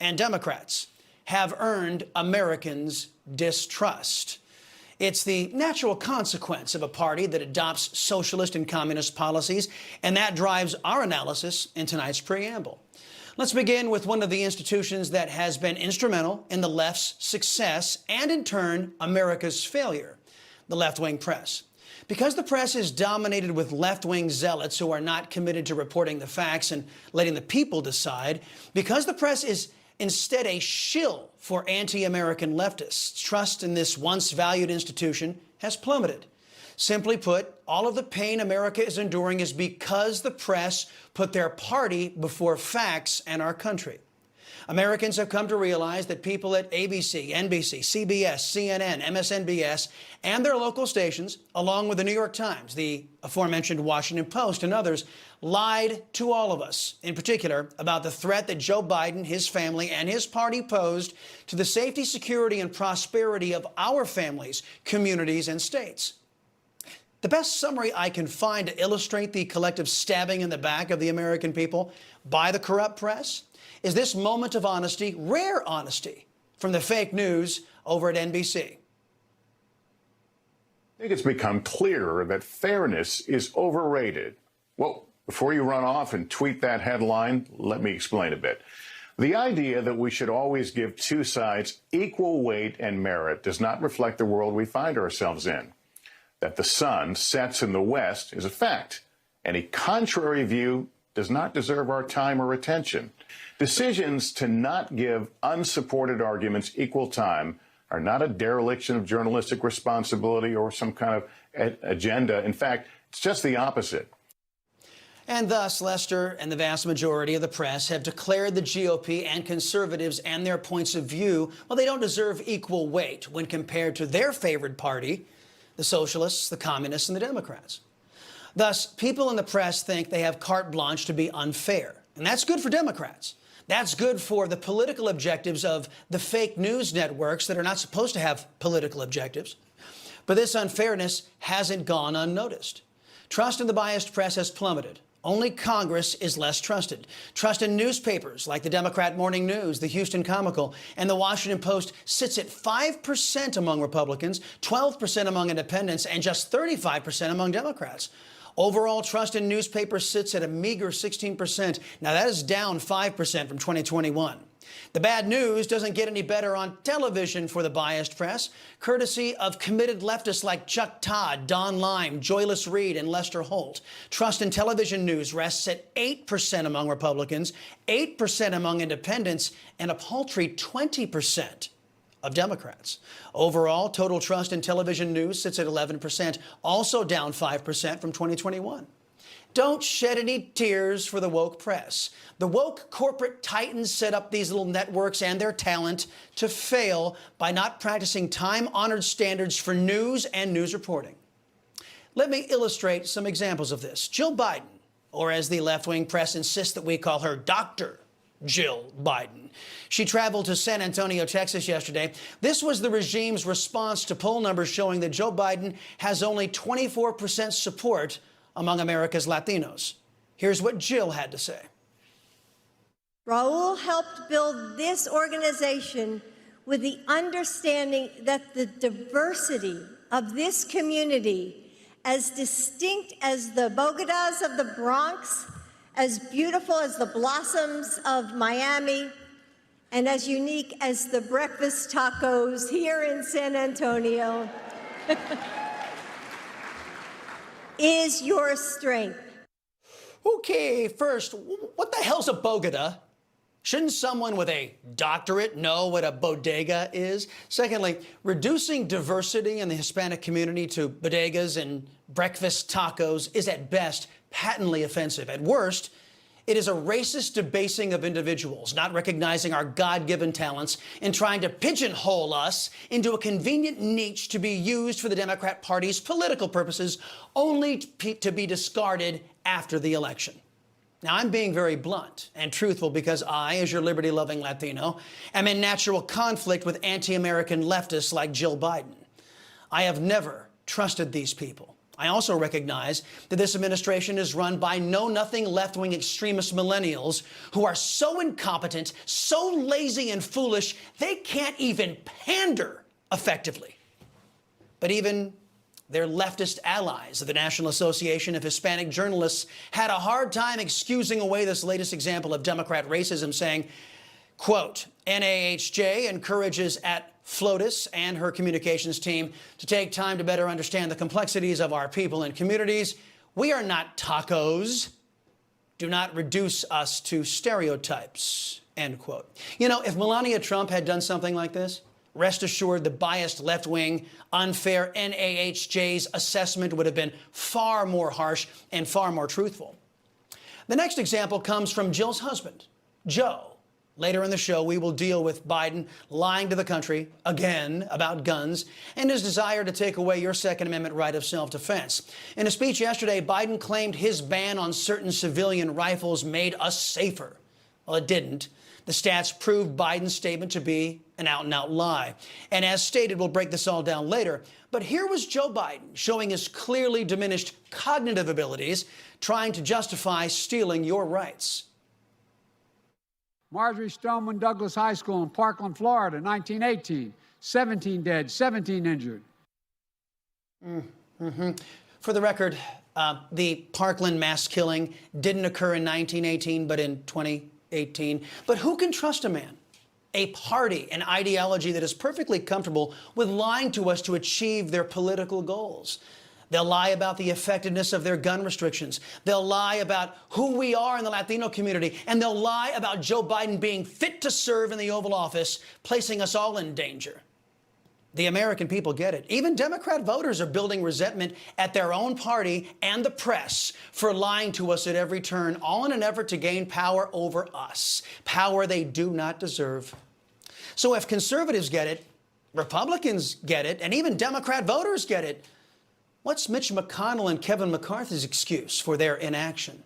and Democrats have earned Americans' distrust. It's the natural consequence of a party that adopts socialist and communist policies, and that drives our analysis in tonight's preamble. Let's begin with one of the institutions that has been instrumental in the left's success and, in turn, America's failure, the left-wing press. Because the press is dominated with left-wing zealots who are not committed to reporting the facts and letting the people decide, because the press is instead a shill for anti-American leftists, trust in this once valued institution has plummeted. Simply put, all of the pain America is enduring is because the press put their party before facts and our country. Americans have come to realize that people at ABC, NBC, CBS, CNN, MSNBS, and their local stations, along with the New York Times, the aforementioned Washington Post, and others, lied to all of us, in particular, about the threat that Joe Biden, his family, and his party posed to the safety, security, and prosperity of our families, communities, and states. The best summary I can find to illustrate the collective stabbing in the back of the American people by the corrupt press is this moment of honesty, rare honesty, from the fake news over at NBC. I think it's become clearer that fairness is overrated. Well, before you run off and tweet that headline, let me explain a bit. The idea that we should always give two sides equal weight and merit does not reflect the world we find ourselves in. That the sun sets in the west is a fact. Any contrary view does not deserve our time or attention. Decisions to not give unsupported arguments equal time are not a dereliction of journalistic responsibility or some kind of agenda. In fact, it's just the opposite. And thus, Lester and the vast majority of the press have declared the GOP and conservatives and their points of view, well, they don't deserve equal weight when compared to their favored party, the socialists, the communists, and the Democrats. Thus, people in the press think they have carte blanche to be unfair. And that's good for Democrats. That's good for the political objectives of the fake news networks that are not supposed to have political objectives. But this unfairness hasn't gone unnoticed. Trust in the biased press has plummeted. Only Congress is less trusted. Trust in newspapers like the Democrat Morning News, the Houston Comical, and the Washington Post sits at 5% among Republicans, 12% among independents, and just 35% among Democrats. Overall trust in newspapers sits at a meager 16%. Now, that is down 5% from 2021. The bad news doesn't get any better on television for the biased press, courtesy of committed leftists like Chuck Todd, Don Lime, Joyless Reed, and Lester Holt. Trust in television news rests at 8% among Republicans, 8% among independents, and a paltry 20% of Democrats. Overall, total trust in television news sits at 11%, also down 5% from 2021. Don't shed any tears for the woke press. The woke corporate titans set up these little networks and their talent to fail by not practicing time-honored standards for news and news reporting. Let me illustrate some examples of this. Jill Biden, or as the left-wing press insists that we call her Dr. Jill Biden. She traveled to San Antonio, Texas yesterday. This was the regime's response to poll numbers showing that Joe Biden has only 24% support among America's Latinos. Here's what Jill had to say. Raul helped build this organization with the understanding that the diversity of this community, as distinct as the Bogotas of the Bronx, as beautiful as the blossoms of Miami, and as unique as the breakfast tacos here in San Antonio, is your strength. Okay, first, what the hell's a Bogota? Shouldn't someone with a doctorate know what a bodega is? Secondly, reducing diversity in the Hispanic community to bodegas and breakfast tacos is at best patently offensive. At worst, it is a racist debasing of individuals, not recognizing our God-given talents and trying to pigeonhole us into a convenient niche to be used for the Democrat Party's political purposes, only to be discarded after the election. Now, I'm being very blunt and truthful because I, as your liberty-loving Latino, am in natural conflict with anti-American leftists like Jill Biden. I have never trusted these people. I also recognize that this administration is run by know-nothing left-wing extremist millennials who are so incompetent, so lazy and foolish, they can't even pander effectively. But even their leftist allies, the National Association of Hispanic Journalists, had a hard time excusing away this latest example of Democrat racism, saying, quote, NAHJ encourages at FLOTUS and her communications team to take time to better understand the complexities of our people and communities. We are not tacos. Do not reduce us to stereotypes, end quote. You know, if Melania Trump had done something like this, rest assured the biased left-wing, unfair NAHJ's assessment would have been far more harsh and far more truthful. The next example comes from Jill's husband, Joe. Later in the show, we will deal with Biden lying to the country, again, about guns and his desire to take away your Second Amendment right of self-defense. In a speech yesterday, Biden claimed his ban on certain civilian rifles made us safer. Well, it didn't. The stats proved Biden's statement to be an out-and-out lie. And as stated, we'll break this all down later. But here was Joe Biden showing his clearly diminished cognitive abilities, trying to justify stealing your rights. Marjorie Stoneman Douglas High School in Parkland, Florida, 1918. 17 dead, 17 injured. For the record, the Parkland mass killing didn't occur in 1918, but in 2018. But who can trust a man, a party, an ideology that is perfectly comfortable with lying to us to achieve their political goals? They'll lie about the effectiveness of their gun restrictions. They'll lie about who we are in the Latino community. And they'll lie about Joe Biden being fit to serve in the Oval Office, placing us all in danger. The American people get it. Even Democrat voters are building resentment at their own party and the press for lying to us at every turn, all in an effort to gain power over us, power they do not deserve. So if conservatives get it, Republicans get it, and even Democrat voters get it, what's Mitch McConnell and Kevin McCarthy's excuse for their inaction?